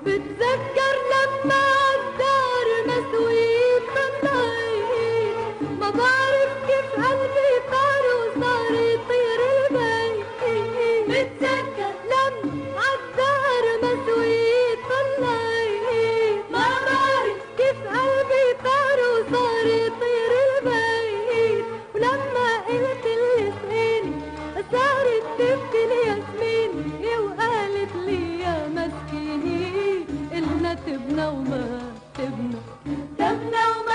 بتذكر لما عالدار مسويت طلعت، ما بعرف كيف قلبي طار وصار يطير البيت. بتذكر لما عالدار مسويت طلعت، ما بعرف كيف قلبي طار وصار يطير البيت. ولما قلت اللي سقيني صارت تبكي الياسمين، وقالت لي يا مسكيني إلنا تبنى وما تبنى، تبنى وما